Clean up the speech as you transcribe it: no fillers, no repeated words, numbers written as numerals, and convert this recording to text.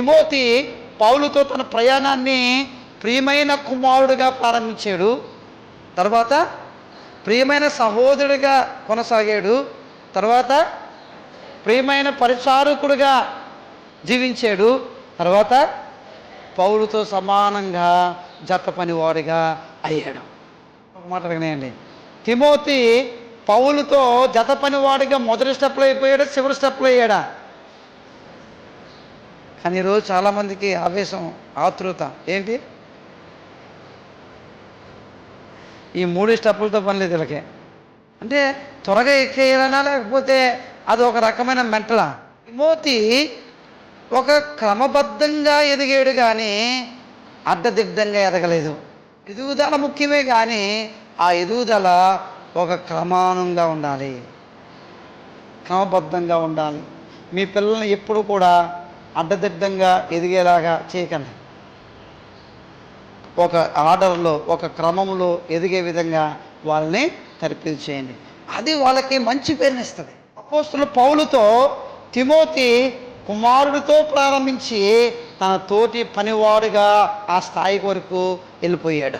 Timothy పౌలుతో తన ప్రయాణాన్ని ప్రియమైన కుమారుడిగా ప్రారంభించాడు. తర్వాత ప్రియమైన సహోదరుడిగా కొనసాగాడు. తర్వాత ప్రియమైన పరిచారకుడిగా జీవించాడు. తర్వాత పౌలుతో సమానంగా జత పనివాడిగా అయ్యాడు. ఒక మాట వినండి, తిమోతి పౌలుతో జత పనివాడిగా మొదటి స్టెప్లో అయిపోయాడా, చివరి స్టెప్లో అయ్యాడా? కానీ ఈరోజు చాలామందికి ఆవేశం, ఆతృత ఏంటి, ఈ 3 స్టెప్పులతో పని లేదు వీళ్ళకి. అంటే త్వరగా ఎక్కేయాలనా, లేకపోతే అది ఒక రకమైన మెంటలా? తిమోతి ఒక క్రమబద్ధంగా ఎదిగాడు కానీ అడ్డదిడ్డంగా ఎదగలేదు. ఎదుగుదల ముఖ్యమే కానీ ఆ ఎదుగుదల ఒక క్రమానుగా ఉండాలి, క్రమబద్ధంగా ఉండాలి. మీ పిల్లల్ని ఎప్పుడు కూడా అడ్డదిడ్డంగా ఎదిగేలాగా చేయకండి. ఒక ఆర్డర్లో, ఒక క్రమంలో ఎదిగే విధంగా వాళ్ళని తర్ఫీదు చేయండి. అది వాళ్ళకి మంచి పేరునిస్తుంది. అపోస్తలుడు పౌలుతో తిమోతి కుమారుడితో ప్రారంభించి తన తోటి పనివాడుగా ఆ స్థాయి వరకు వెళ్ళిపోయాడు.